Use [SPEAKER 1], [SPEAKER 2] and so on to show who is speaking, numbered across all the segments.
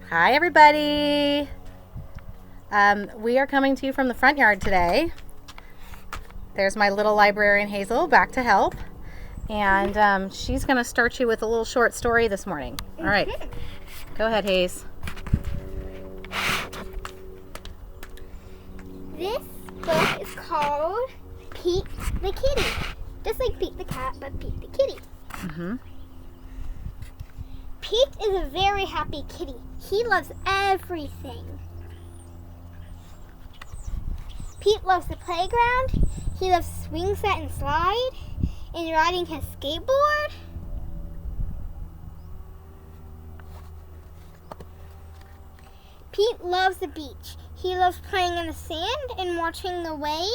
[SPEAKER 1] Hi, everybody. We are coming to you from the front yard today. There's my little librarian Hazel back to help, and she's going to start you with a little short story this morning. All right, go ahead, Haze.
[SPEAKER 2] This book is called Pete the Kitty. Just like Pete the cat, but Pete the kitty.
[SPEAKER 1] Mm-hmm.
[SPEAKER 2] Pete is a very happy kitty. He loves everything. Pete loves the playground. He loves swing set and slide and riding his skateboard. Pete loves the beach. He loves playing in the sand and watching the waves.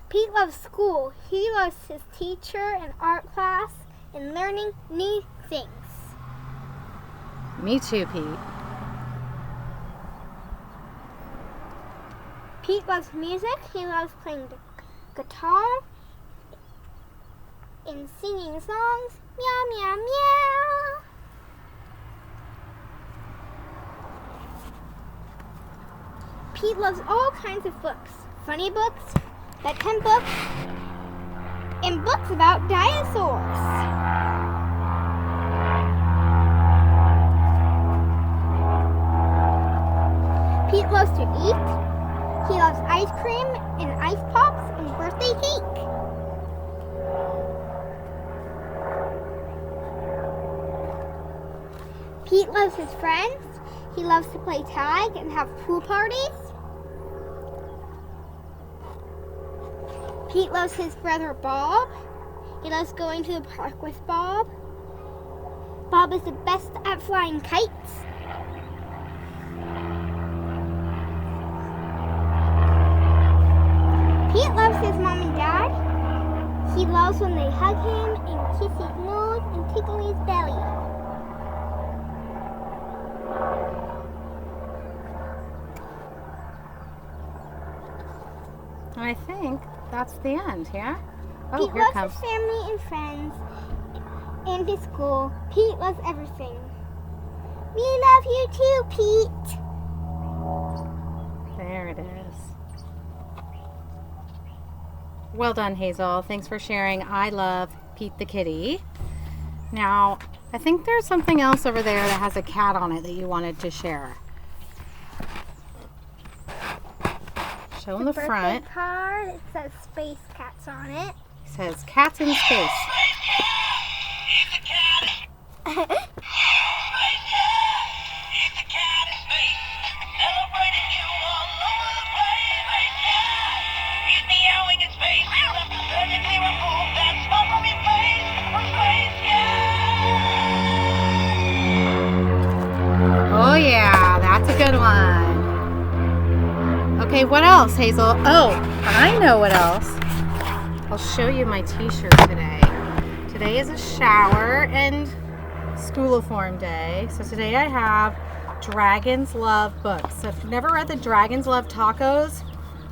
[SPEAKER 2] Pete loves school. He loves his teacher and art class and learning new things.
[SPEAKER 1] Me too, Pete.
[SPEAKER 2] Pete loves music. He loves playing the guitar and singing songs. Meow, meow, meow. Pete loves all kinds of books. Funny books, bedtime books, and books about dinosaurs. Pete loves to eat. He loves ice cream and ice pops and birthday cake. Pete loves his friends. He loves to play tag and have pool parties. Pete loves his brother Bob. He loves going to the park with Bob. Bob is the best at flying kites. Pete loves his mom and dad. He loves when they hug him and kiss his nose and tickle his belly.
[SPEAKER 1] I think that's the end, yeah? Oh,
[SPEAKER 2] Pete
[SPEAKER 1] here
[SPEAKER 2] loves
[SPEAKER 1] comes.
[SPEAKER 2] his family and friends and his school. Pete loves everything. We love you too, Pete.
[SPEAKER 1] There it is. Well done, Hazel. Thanks for sharing. I love Pete the Kitty. Now, I think there's something else over there that has a cat on it that you wanted to share. Show in the front.
[SPEAKER 2] Birthday card. It says Space Cats on it.
[SPEAKER 1] It says Cats in Space. Oh yeah, that's a good one. Okay, what else, Hazel? Oh, I know what else. I'll show you my t-shirt today. Today is a shower and school-o-form day. So today I have Dragons Love books. So if you've never read the Dragons Love Tacos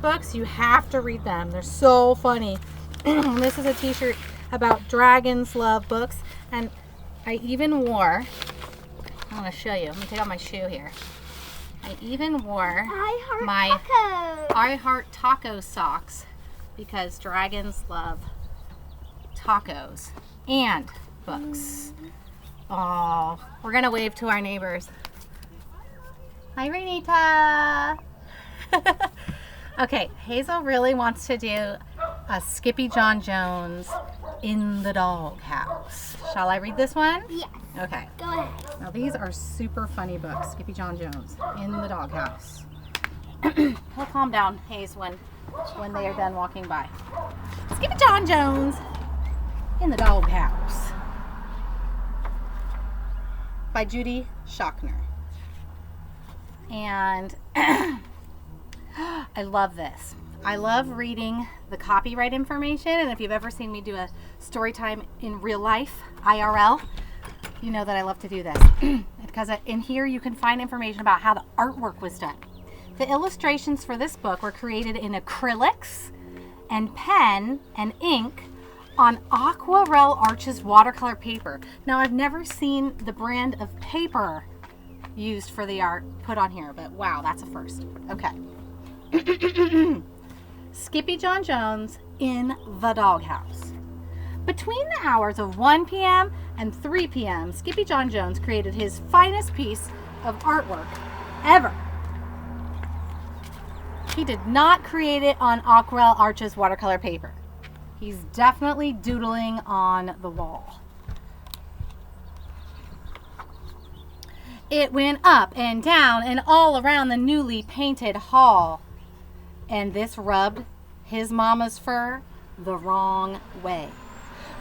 [SPEAKER 1] books, you have to read them. They're so funny. This is a t-shirt about Dragons Love books. And I even wore, I want to show you. Let me take out my shoe here. I even wore my I Heart Taco socks because dragons love tacos and books. Oh, we're gonna wave to our neighbors. Hi, Renita. Okay, Hazel really wants to do a Skippy John Jones in the doghouse. Shall I read this one?
[SPEAKER 2] Yes.
[SPEAKER 1] Okay.
[SPEAKER 2] Go ahead.
[SPEAKER 1] Now these are super funny books. Skippy John Jones in the doghouse. He'll calm down, Hayes, when they are done walking by. Skippy John Jones in the doghouse by Judy Shockner. And I love this. I love reading the copyright information, and if you've ever seen me do a story time in real life, IRL, you know that I love to do this because in here you can find information about how the artwork was done. The illustrations for this book were created in acrylics and pen and ink on Aquarelle Arches watercolor paper. Now, I've never seen the brand of paper used for the art put on here, but wow, that's a first. Okay. Skippy John Jones in the doghouse. Between the hours of 1 p.m. and 3 p.m., Skippy John Jones created his finest piece of artwork ever. He did not create it on Aquarelle Arches watercolor paper. He's definitely doodling on the wall. It went up and down and all around the newly painted hall. And this rubbed his mama's fur the wrong way.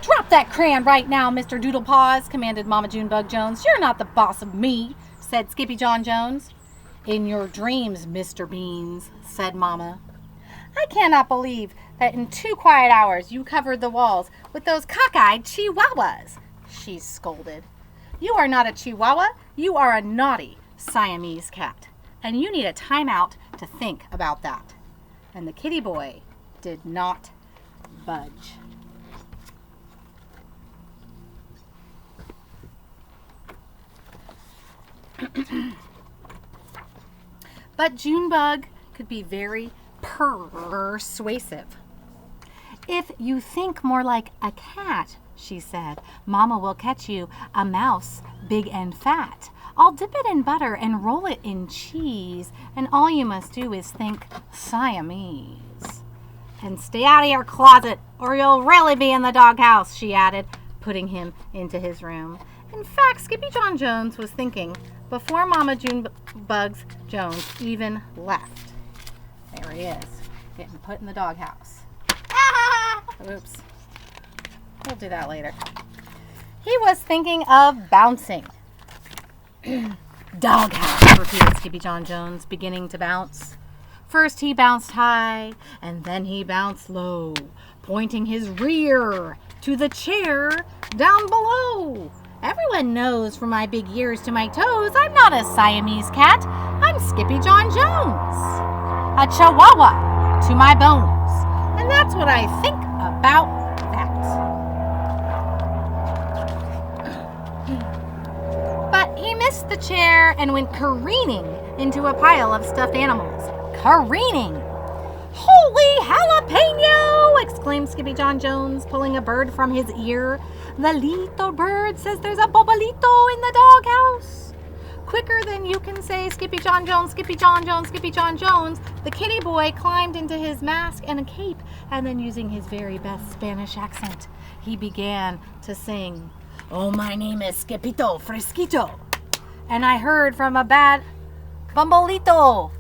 [SPEAKER 1] "Drop that crayon right now, Mr. Doodlepaws," commanded Mama Junebug Jones. "You're not the boss of me," said Skippy John Jones. "In your dreams, Mr. Beans," said Mama. "I cannot believe that in 2 quiet hours you covered the walls with those cockeyed chihuahuas," she scolded. "You are not a chihuahua, you are a naughty Siamese cat, and you need a timeout to think about that." And the kitty boy did not budge. But Junebug could be very persuasive. "If you think more like a cat," she said, "Mama will catch you a mouse big and fat. I'll dip it in butter and roll it in cheese, and all you must do is think Siamese. And stay out of your closet, or you'll really be in the doghouse," she added, putting him into his room. In fact, Skippy John Jones was thinking before Mama Junebug Jones even left. There he is, getting put in the doghouse. Oops. We'll do that later. He was thinking of bouncing. "Doghouse," repeated Skippy John Jones, beginning to bounce. First he bounced high, and then he bounced low, pointing his rear to the chair down below. "Everyone knows from my big ears to my toes I'm not a Siamese cat. I'm Skippy John Jones, a chihuahua to my bones. And that's what I think about that." But he missed the chair and went careening into a pile of stuffed animals. Careening! "Holy jalapeno!" exclaimed Skippy John Jones, pulling a bird from his ear. "The little bird says there's a bobolito in the doghouse." Quicker than you can say Skippy John Jones, Skippy John Jones, Skippy John Jones, the kitty boy climbed into his mask and a cape, and then using his very best Spanish accent, he began to sing, "Oh, my name is Skippito Fresquito, and I heard from a bad bumbolito."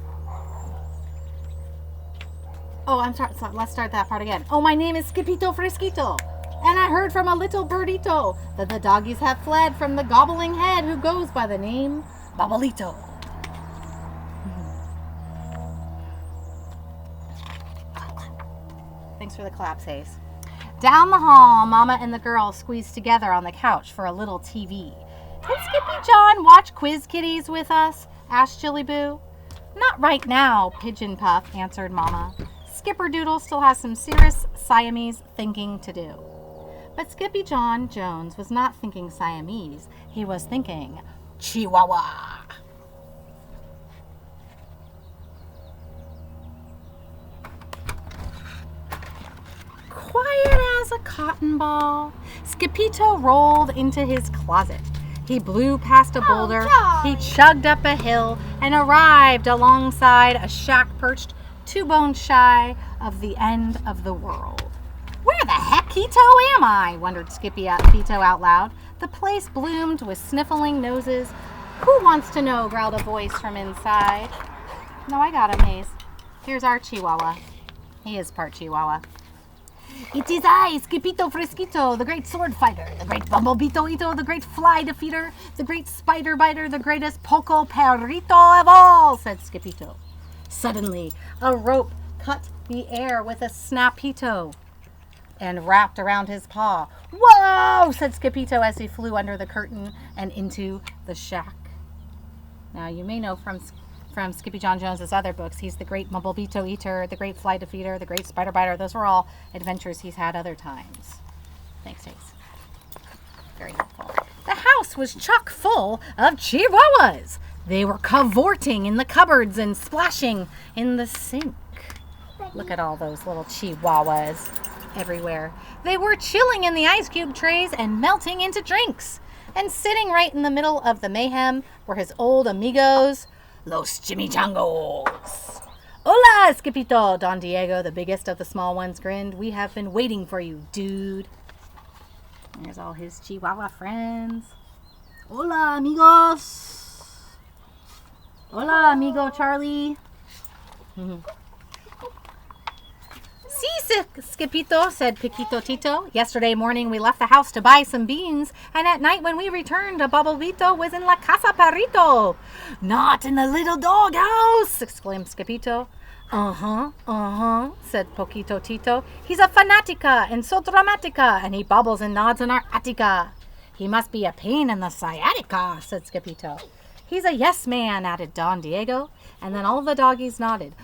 [SPEAKER 1] Oh, I'm sorry. Let's start that part again. "Oh, my name is Skippito Fresquito, and I heard from a little birdito that the doggies have fled from the gobbling head who goes by the name Bobolito." Thanks for the claps, Hayes. Down the hall, Mama and the girls squeezed together on the couch for a little TV. "Can Skippy John watch Quiz Kitties with us?" asked Jilly Boo. "Not right now," Pigeon Puff answered Mama. "Skipper Doodle still has some serious Siamese thinking to do." But Skippy John Jones was not thinking Siamese. He was thinking Chihuahua. Quiet as a cotton ball, Skippito rolled into his closet. He blew past a boulder, he chugged up a hill, and arrived alongside a shack perched 2 bones shy of the end of the world. "Where the heck, Quito, am I?" wondered Skippito out loud. The place bloomed with sniffling noses. "Who wants to know?" growled a voice from inside. "No, I got him, Hayes. Here's our Chihuahua." He is part Chihuahua. "It is I, Skippito Fresquito, the great sword fighter, the great bumblebito ito, the great fly defeater, the great spider biter, the greatest poco perrito of all," said Skippito. Suddenly, a rope cut the air with a snapito and wrapped around his paw. "Whoa!" said Skippito as he flew under the curtain and into the shack. Now, you may know from Skippy John Jones's other books, he's the great bumblebito eater, the great fly defeater, the great spider biter. Those were all adventures he's had other times. Thanks, Ace. Very helpful. The house was chock full of chihuahuas. They were cavorting in the cupboards and splashing in the sink. Look at all those little chihuahuas everywhere. They were chilling in the ice cube trays and melting into drinks. And sitting right in the middle of the mayhem were his old amigos, Los Chimichangos. Hola, Scipito, Don Diego, the biggest of the small ones, grinned. We have been waiting for you, dude. There's all his Chihuahua friends. Hola, amigos. Hola, amigo Charlie. Si, Scipito, said Piquito Tito. Yesterday morning we left the house to buy some beans, and at night when we returned, Bobblebito was in La Casa Perrito. Not in the little dog house, exclaimed Scipito. Said Poquito Tito. He's a fanatica and so dramatica, and he bobbles and nods in our attica. He must be a pain in the sciatica, said Scipito. He's a yes man, added Don Diego, and then all the doggies nodded.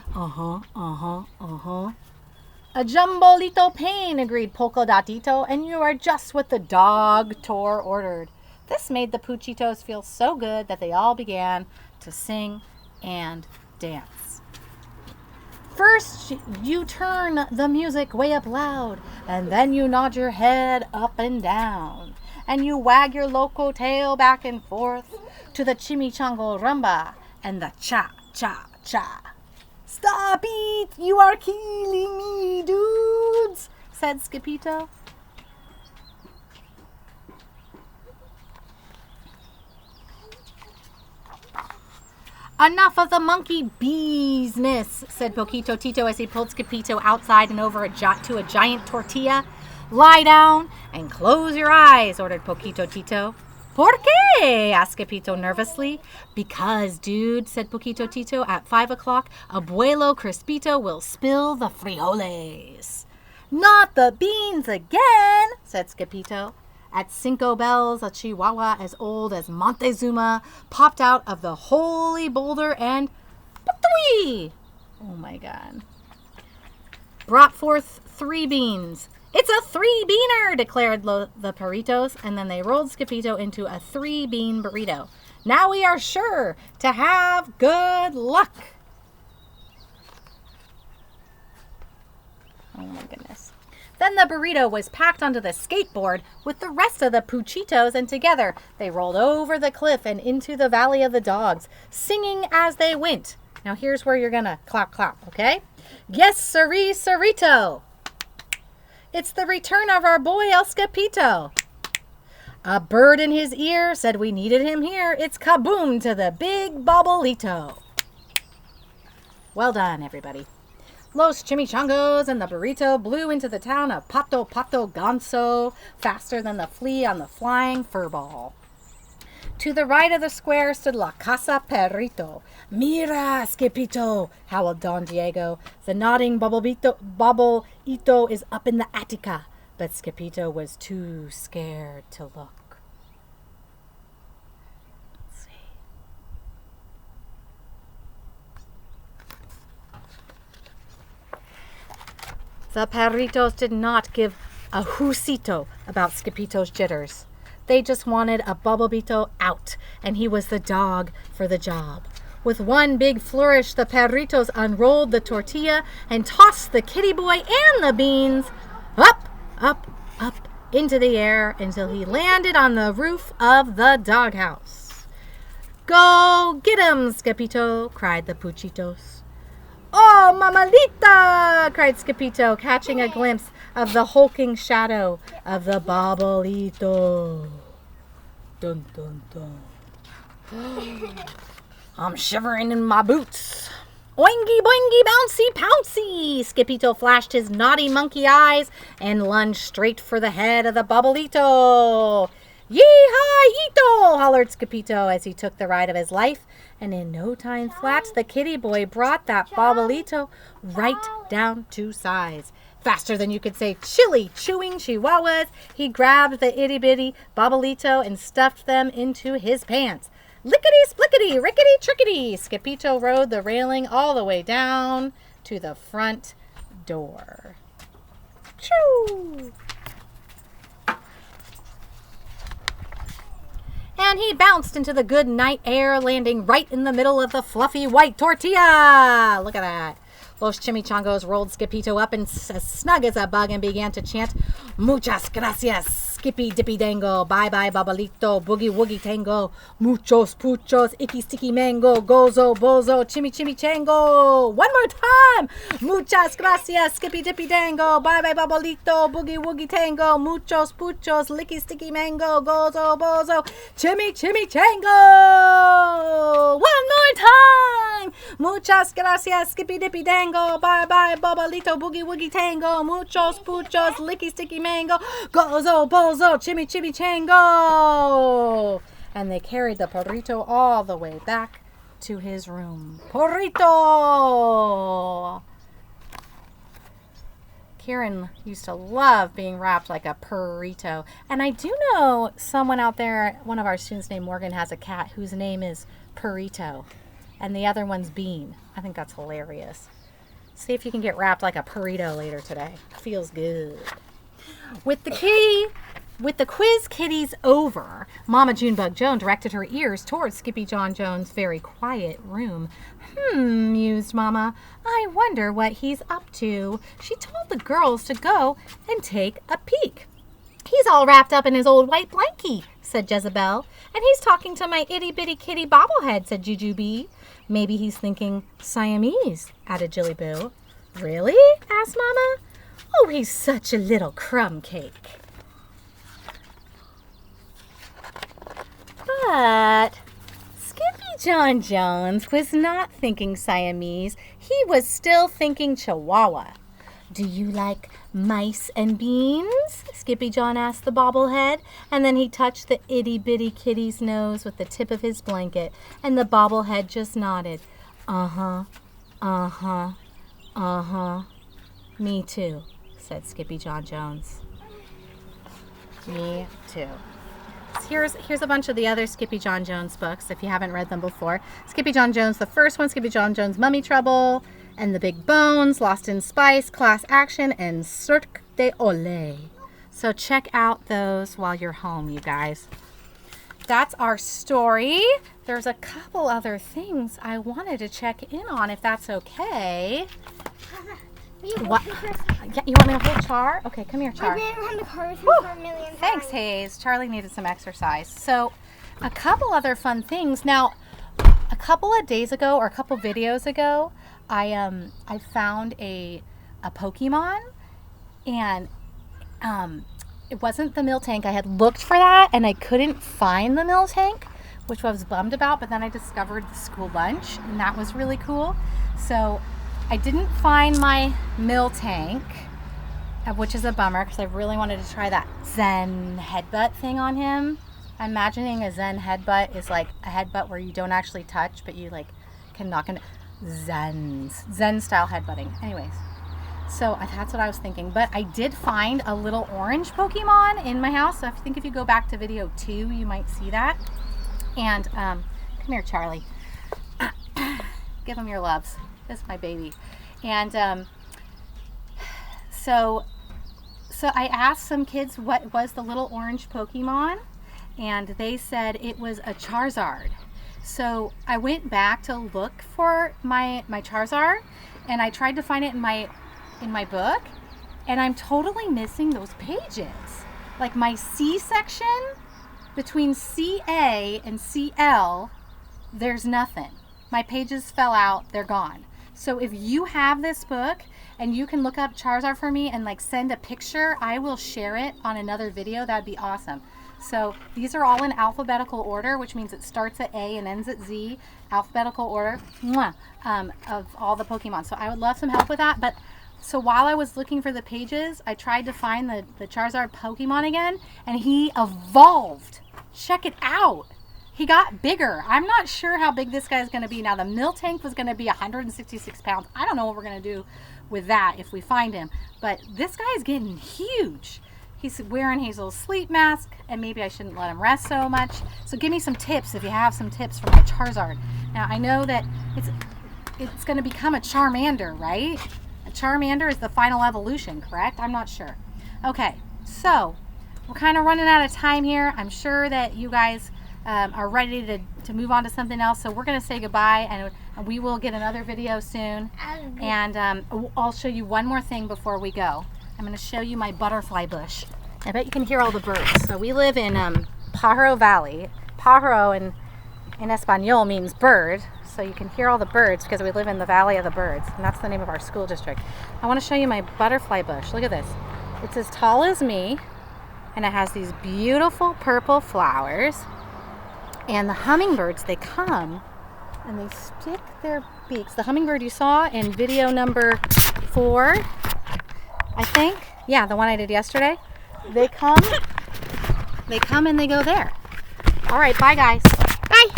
[SPEAKER 1] A jumbolito pain, agreed Polka Dotito, and you are just what the dog tour ordered. This made the Puchitos feel so good that they all began to sing and dance. First, you turn the music way up loud, and then you nod your head up and down, and you wag your loco tail back and forth to the chimichango rumba and the cha-cha-cha. Stop it! You are killing me, dudes, said Scipito. Enough of the monkey business, said Poquito Tito as he pulled Scipito outside and over to a giant tortilla. Lie down and close your eyes, ordered Poquito Tito. ¿Por qué? Asked Scipito nervously. Because, dude, said Poquito Tito, at 5 o'clock, Abuelo Crispito will spill the frijoles. Not the beans again, said Scipito. At Cinco Bells, a chihuahua as old as Montezuma popped out of the holy boulder and patui! Oh my God. Brought forth 3 beans. It's a 3-beaner, declared the Perritos, and then they rolled Scipito into a 3-bean burrito. Now we are sure to have good luck. Oh my goodness. Then the burrito was packed onto the skateboard with the rest of the Puchitos, and together they rolled over the cliff and into the Valley of the Dogs, singing as they went. Now here's where you're gonna clap, clap, okay? Yes, sirree, sirrito. It's the return of our boy El Scipito. A bird in his ear said we needed him here. It's kaboom to the big Bobblito. Well done, everybody. Los Chimichangos and the burrito blew into the town of Pato Pato Ganso faster than the flea on the flying furball. To the right of the square stood La Casa Perrito. Mira, Scipito, howled Don Diego. The nodding Bobblito is up in the attica, but Scipito was too scared to look. Let's see. The Perritos did not give a husito about Scipito's jitters. They just wanted a Bobblebito out, and he was the dog for the job. With one big flourish, the Perritos unrolled the tortilla and tossed the kitty boy and the beans up, up, up into the air until he landed on the roof of the doghouse. Go get him, Scipito, cried the Puchitos. Oh, Mamalita, cried Scipito, catching a glimpse of the hulking shadow of the Bobblito. Dun, dun, dun. I'm shivering in my boots. Oingy, boingy, bouncy, pouncy! Scipito flashed his naughty monkey eyes and lunged straight for the head of the Bobblito. Yee-haw-yeeto! Hollered Scipito as he took the ride of his life, and in no time flat, the kitty boy brought that Bobblito right down to size. Faster than you could say chili chewing chihuahuas, he grabbed the itty-bitty Bobblito and stuffed them into his pants. Lickety-splickety, rickety-trickety, Scipito rode the railing all the way down to the front door. Choo! and he bounced into the good night air, landing right in the middle of the fluffy white tortilla. Look at that. Los Chimichangos rolled Skipito up and as snug as a bug and began to chant, Muchas gracias, Skippy Dippy Dango, bye bye Babalito, boogie woogie tango, muchos puchos, icky sticky mango, gozo bozo, chimichango. One more time. Muchas gracias, Skippy Dippy Dango, bye bye Babalito, boogie woogie tango, muchos puchos, licky sticky mango, gozo bozo, chimichango. One more time. Muchas gracias, Skippy Dippy Dango, bye bye Babalito, boogie woogie tango, muchos puchos, licky sticky mango, gozo bozo, chimichango. And they carried the Porrito all the way back to his room. Porrito! Kieran used to love being wrapped like a burrito. And I do know someone out there, one of our students named Morgan, has a cat whose name is Burrito. And the other one's Bean. I think that's hilarious. See if you can get wrapped like a burrito later today. Feels good. With the quiz kitties over, Mama Junebug Joan directed her ears towards Skippy John Jones' very quiet room. Mused Mama. I wonder what he's up to. She told the girls to go and take a peek. He's all wrapped up in his old white blankie, said Jezebel. And he's talking to my itty-bitty kitty bobblehead, said Jujubee. Maybe he's thinking Siamese, added Jillyboo. Really? Asked Mama. Oh, he's such a little crumb cake. But Skippy John Jones was not thinking Siamese. He was still thinking Chihuahua. Do you like mice and beans? Skippy John asked the bobblehead, and then he touched the itty-bitty kitty's nose with the tip of his blanket, and the bobblehead just nodded. Uh-huh, uh-huh, uh-huh. Me too, said Skippy John Jones. Me too. Here's a bunch of the other Skippy John Jones books, if you haven't read them before. Skippy John Jones, the first one, Skippy John Jones, Mummy Trouble, and The Big Bones, Lost in Spice, Class Action, and Cirque de Olé. So check out those while you're home, you guys. That's our story. There's a couple other things I wanted to check in on, if that's okay. What? Yeah, you want me to hold Char? Okay, come here, Char.
[SPEAKER 2] I ran around the car with him for a million times.
[SPEAKER 1] Thanks, Hayes. Charlie needed some exercise. So, a couple other fun things. Now, a couple of days ago, or a couple videos ago, I found a Pokemon, and it wasn't the Miltank. I had looked for that, and I couldn't find the Miltank, which I was bummed about. But then I discovered the school lunch, and that was really cool. So I didn't find my Miltank, which is a bummer because I really wanted to try that Zen headbutt thing on him. I'm imagining a Zen headbutt is like a headbutt where you don't actually touch, but you like can knock in. Zen style headbutting. Anyways, so that's what I was thinking. But I did find a little orange Pokemon in my house. So I think if you go back to video 2, you might see that. And come here, Charlie. Give him your loves. This is my baby. And so I asked some kids what was the little orange Pokemon, and they said it was a Charizard. So I went back to look for my Charizard, and I tried to find it in my book, and I'm totally missing those pages. Like my C section between CA and CL, there's nothing. My pages fell out, they're gone. So if you have this book and you can look up Charizard for me and like send a picture, I will share it on another video. That'd be awesome. So these are all in alphabetical order, which means it starts at A and ends at Z, alphabetical order of all the Pokemon. So I would love some help with that. But so while I was looking for the pages, I tried to find the Charizard Pokemon again, and he evolved. Check it out. He got bigger. I'm not sure how big this guy is going to be. Now, the Miltank was going to be 166 pounds. I don't know what we're going to do with that if we find him. But this guy is getting huge. He's wearing Hazel's sleep mask, and maybe I shouldn't let him rest so much. So give me some tips if you have some tips for my Charizard. Now, I know that it's going to become a Charmander, right? A Charmander is the final evolution, correct? I'm not sure. Okay, so we're kind of running out of time here. I'm sure that you guys are ready to move on to something else. So we're going to say goodbye, and we will get another video soon. And I'll show you one more thing before we go. I'm going to show you my butterfly bush. I bet you can hear all the birds. So we live in Pajaro Valley. Pajaro in Espanol means bird. So you can hear all the birds because we live in the Valley of the Birds. And that's the name of our school district. I want to show you my butterfly bush. Look at this. It's as tall as me. And it has these beautiful purple flowers. And the hummingbirds, they come and they stick their beaks. The hummingbird you saw in video number 4, I think. Yeah, the one I did yesterday. They come and they go there. All right, bye guys.